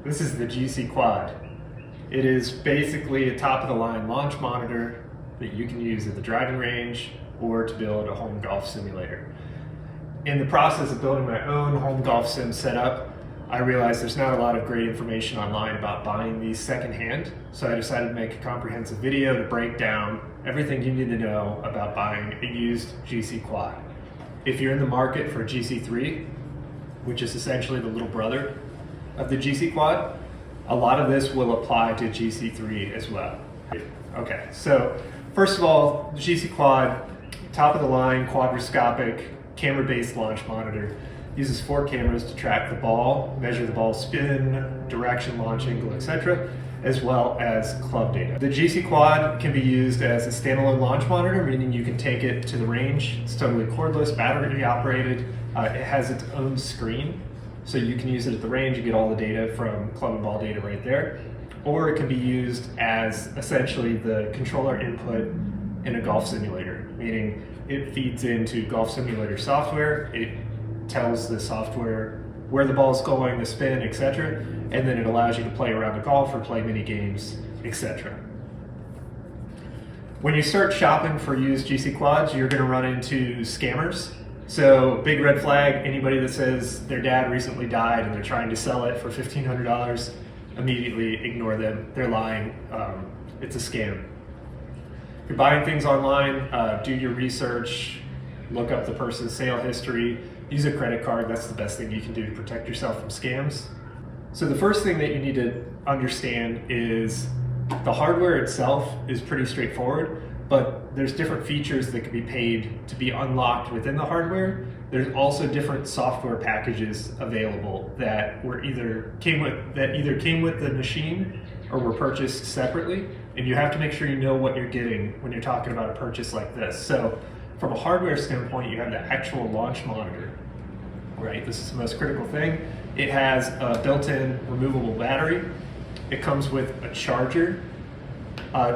This is the GC Quad. It is basically a top-of-the-line launch monitor that you can use at the driving range or to build a home golf simulator. In the process of building my own home golf sim setup, I realized there's not a lot of great information online about buying these secondhand, so I decided to make a comprehensive video to break down everything you need to know about buying a used GC Quad. If you're in the market for a GC3, which is essentially the little brother of the GC Quad, a lot of this will apply to GC3 as well. Okay, so first of all, the GC Quad, top of the line, quadrascopic, camera-based launch monitor, uses 4 cameras to track the ball, measure the ball spin, direction, launch angle, etc., as well as club data. The GC Quad can be used as a standalone launch monitor, meaning you can take it to the range. It's totally cordless, battery operated. It has its own screen, so you can use it at the range. You get all the data from club and ball data right there. Or it can be used as essentially the controller input in a golf simulator, meaning it feeds into golf simulator software. It tells the software where the ball is going, the spin, etc., and then it allows you to play around the golf or play mini games, etc. When you start shopping for used GC Quads, you're going to run into scammers. So big red flag, anybody that says their dad recently died and they're trying to sell it for $1,500, immediately ignore them. They're lying. It's a scam. If you're buying things online, do your research, look up the person's sale history, use a credit card. That's the best thing you can do to protect yourself from scams. So the first thing that you need to understand is the hardware itself is pretty straightforward, but there's different features that can be paid to be unlocked within the hardware. There's also different software packages available that either came with the machine or were purchased separately, and you have to make sure you know what you're getting when you're talking about a purchase like this. So from a hardware standpoint, you have the actual launch monitor, right? This is the most critical thing. It has a built-in removable battery. It comes with a charger.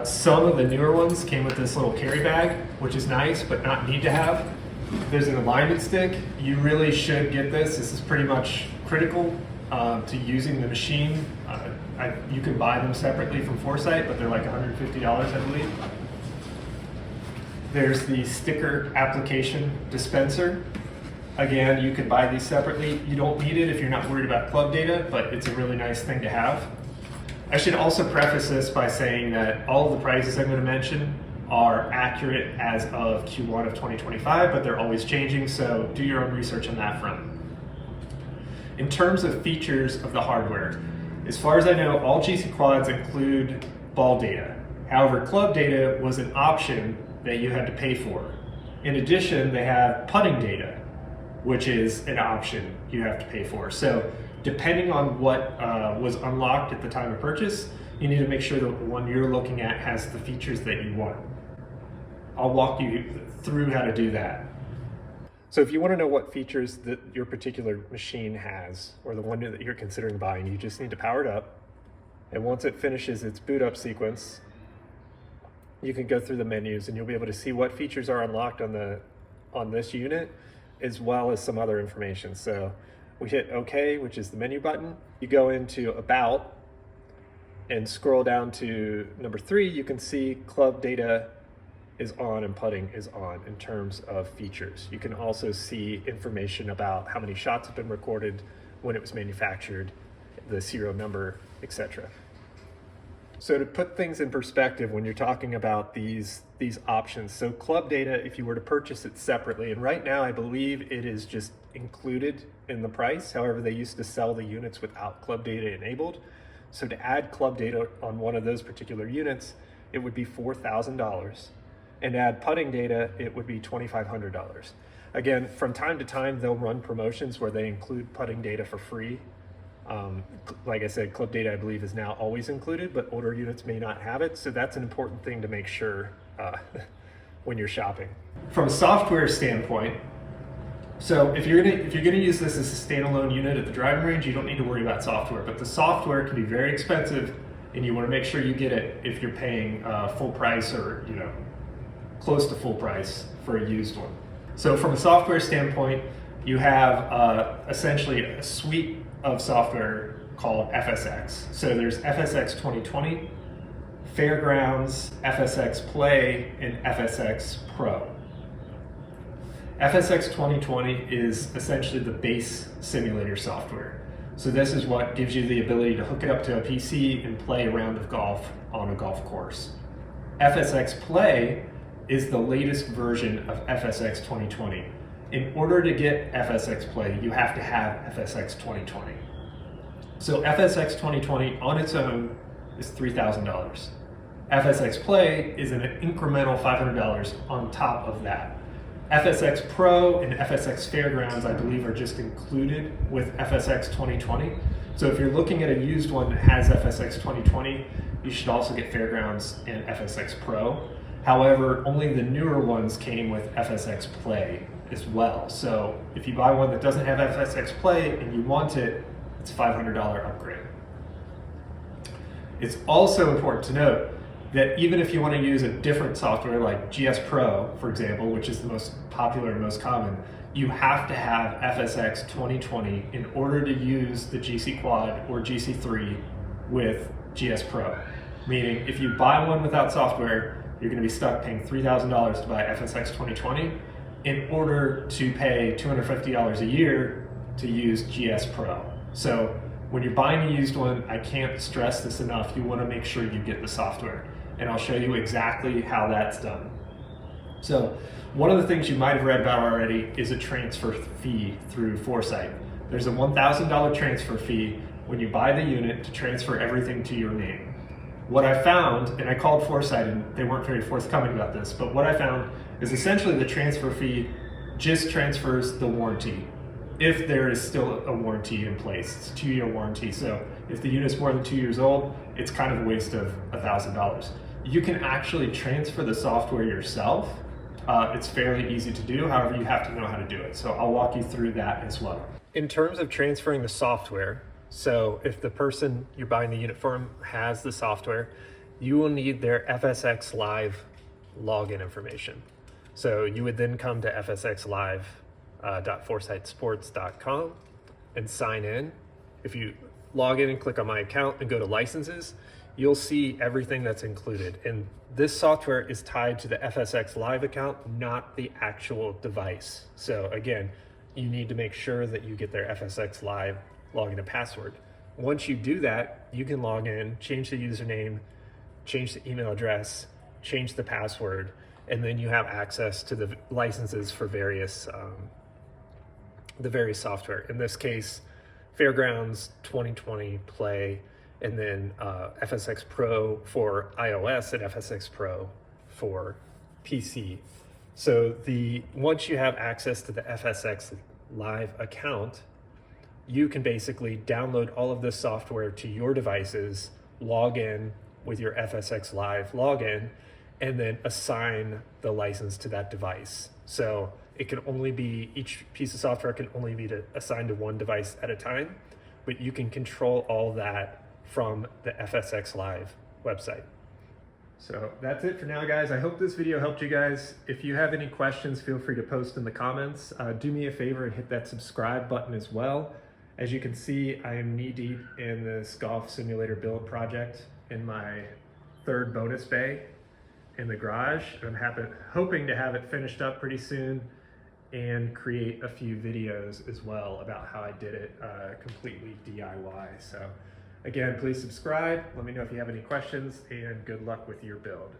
Some of the newer ones came with this little carry bag, which is nice, but not need to have. There's an alignment stick. You really should get this. This is pretty much critical to using the machine. You can buy them separately from Foresight, but they're like $150, I believe. There's the sticker application dispenser. Again, you can buy these separately. You don't need it if you're not worried about club data, but it's a really nice thing to have. I should also preface this by saying that all of the prices I'm going to mention are accurate as of Q1 of 2025, but they're always changing, so do your own research on that front. In terms of features of the hardware, as far as I know, all GC Quads include ball data. However, club data was an option that you had to pay for. In addition, they have putting data, which is an option you have to pay for. So depending on what was unlocked at the time of purchase, you need to make sure that the one you're looking at has the features that you want. I'll walk you through how to do that. So if you want to know what features that your particular machine has, or the one that you're considering buying, you just need to power it up. And once it finishes its boot up sequence, you can go through the menus and you'll be able to see what features are unlocked on this unit, as well as some other information. So we hit OK, which is the menu button. You go into About and scroll down to number 3. You can see club data is on and putting is on in terms of features. You can also see information about how many shots have been recorded, when it was manufactured, the serial number, etc. So to put things in perspective when you're talking about these options, so club data, if you were to purchase it separately, and right now I believe it is just included in the price. However, they used to sell the units without club data enabled. So to add club data on one of those particular units, it would be $4,000. And add putting data, it would be $2,500. Again, from time to time, they'll run promotions where they include putting data for free. Like I said, club data, I believe, is now always included, but older units may not have it. So that's an important thing to make sure when you're shopping. From a software standpoint, so if you're gonna use this as a standalone unit at the driving range, you don't need to worry about software, but the software can be very expensive, and you want to make sure you get it if you're paying full price or close to full price for a used one. So from a software standpoint, you have essentially a suite of software called FSX. So there's FSX 2020, Fairgrounds, FSX Play, and FSX Pro. FSX 2020 is essentially the base simulator software. So this is what gives you the ability to hook it up to a PC and play a round of golf on a golf course. FSX Play is the latest version of FSX 2020. In order to get FSX Play, you have to have FSX 2020. So FSX 2020 on its own is $3,000. FSX Play is an incremental $500 on top of that. FSX Pro and FSX Fairgrounds, I believe, are just included with FSX 2020. So if you're looking at a used one that has FSX 2020, you should also get Fairgrounds and FSX Pro. However, only the newer ones came with FSX Play as well. So if you buy one that doesn't have FSX Play and you want it, it's a $500 upgrade. It's also important to note that even if you want to use a different software like GS Pro, for example, which is the most popular and most common, you have to have FSX 2020 in order to use the GC Quad or GC3 with GS Pro. Meaning, if you buy one without software, you're going to be stuck paying $3,000 to buy FSX 2020 in order to pay $250 a year to use GS Pro. So when you're buying a used one, I can't stress this enough, you want to make sure you get the software. And I'll show you exactly how that's done. So one of the things you might have read about already is a transfer fee through Foresight. There's a $1,000 transfer fee when you buy the unit to transfer everything to your name. What I found, and I called Foresight and they weren't very forthcoming about this, but what I found is essentially the transfer fee just transfers the warranty. If there is still a warranty in place, it's a 2-year warranty. So if the unit's more than 2 years old, it's kind of a waste of $1,000. You can actually transfer the software yourself. It's fairly easy to do, however, you have to know how to do it. So I'll walk you through that as well. In terms of transferring the software, so if the person you're buying the unit from has the software, you will need their FSX Live login information. So you would then come to fsxlive.foresightsports.com and sign in. If you log in and click on my account and go to licenses, you'll see everything that's included. And this software is tied to the FSX Live account, not the actual device. So again, you need to make sure that you get their FSX Live login and password. Once you do that, you can log in, change the username, change the email address, change the password, and then you have access to the licenses for various the various software. In this case, Fairgrounds 2020 Play, and then FSX Pro for iOS and FSX Pro for PC. So once you have access to the FSX Live account, you can basically download all of this software to your devices, log in with your FSX Live login, and then assign the license to that device. So it can only be, each piece of software can only be assigned to one device at a time, but you can control all that from the FSX Live website. So that's it for now, guys. I hope this video helped you guys. If you have any questions, feel free to post in the comments. Do me a favor and hit that subscribe button as well. As you can see, I am knee-deep in this golf simulator build project in my 3rd bonus bay in the garage. I'm hoping to have it finished up pretty soon and create a few videos as well about how I did it completely DIY. So again, please subscribe. Let me know if you have any questions, and good luck with your build.